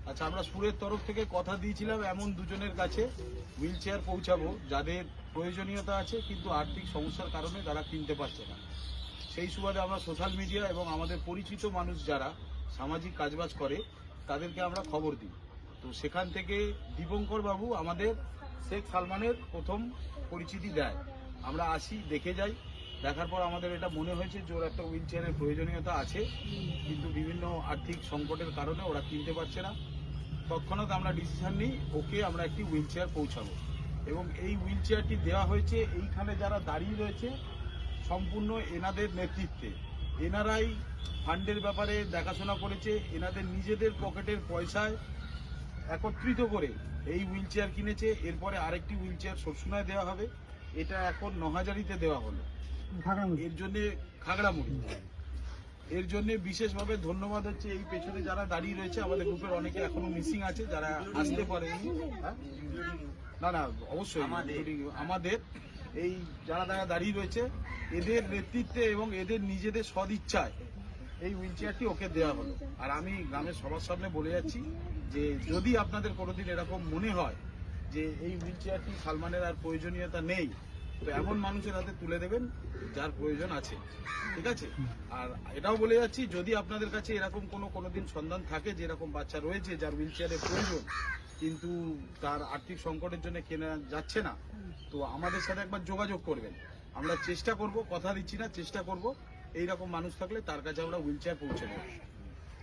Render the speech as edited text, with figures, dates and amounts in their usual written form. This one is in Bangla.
আচ্ছা, আমরা সুরের তরফ থেকে কথা দিয়েছিলাম এমন দুজনের কাছে হুইল চেয়ার পৌঁছাবো যাদের প্রয়োজনীয়তা আছে কিন্তু আর্থিক সমস্যার কারণে তারা কিনতে পারছে না। সেই সুবাদে আমরা সোশ্যাল মিডিয়া এবং আমাদের পরিচিত মানুষ যারা সামাজিক কাজবাজ করে তাদেরকে আমরা খবর দিই। তো সেখান থেকে দীপঙ্কর বাবু আমাদের শেখ সালমানের প্রথম পরিচিতি দেয়। আমরা আসি, দেখে যাই, দেখার পর আমাদের এটা মনে হয়েছে যে ওর একটা হুইল চেয়ারের প্রয়োজনীয়তা আছে কিন্তু বিভিন্ন আর্থিক সংকটের কারণে ওরা কিনতে পারছে না। তৎক্ষণাৎ আমরা ডিসিশন নিই ওকে আমরা একটি হুইল চেয়ার পৌঁছাবো এবং এই হুইল চেয়ারটি দেওয়া হয়েছে এইখানে যারা দাঁড়িয়ে রয়েছে সম্পূর্ণ এনাদের নেতৃত্বে। এনারাই ফান্ডের ব্যাপারে দেখাশোনা করেছে, এনাদের নিজেদের পকেটের পয়সায় একত্রিত করে এই হুইল চেয়ার কিনেছে। এরপরে আরেকটি হুইল চেয়ার সরসুনায় দেওয়া হবে, এটা এখন নহাজারিতে দেওয়া হলো। এর জন্য খাগড়ামুড়ি, এর জন্য বিশেষভাবে ধন্যবাদ হচ্ছে এই পেছনে যারা দাঁড়িয়ে রয়েছে। আমাদের গ্রুপের অনেকে এখনো মিসিং আছে যারা আসতে পারেনি। না না, অবশ্যই আমাদের এই যারা দাঁড়িয়ে রয়েছে এদের নেতৃত্বে এবং এদের নিজেদের সদিচ্ছায় এই হুইল চেয়ারটি ওকে দেওয়া হলো। আর আমি গ্রামের সবার সামনে বলে যাচ্ছি যে যদি আপনাদের কোনোদিন এরকম মনে হয় যে এই হুইল চেয়ারটি সালমানের আর প্রয়োজনীয়তা নেই, তো এমন মানুষের হাতে তুলে দেবেন যার প্রয়োজন আছে, ঠিক আছে? আর এটাও বলে যাচ্ছি যদি আপনাদের কাছে এরকম কোনোদিন সন্ধান থাকে যে এরকম বাচ্চা রয়েছে যার হুইল চেয়ারের প্রয়োজন কিন্তু তার আর্থিক সংকটের জন্য কেনা যাচ্ছে না, তো আমাদের সাথে একবার যোগাযোগ করবেন। আমরা চেষ্টা করব, কথা দিচ্ছি না, চেষ্টা করব এইরকম মানুষ থাকলে তার কাছে আমরা হুইল চেয়ার পৌঁছে দেবো।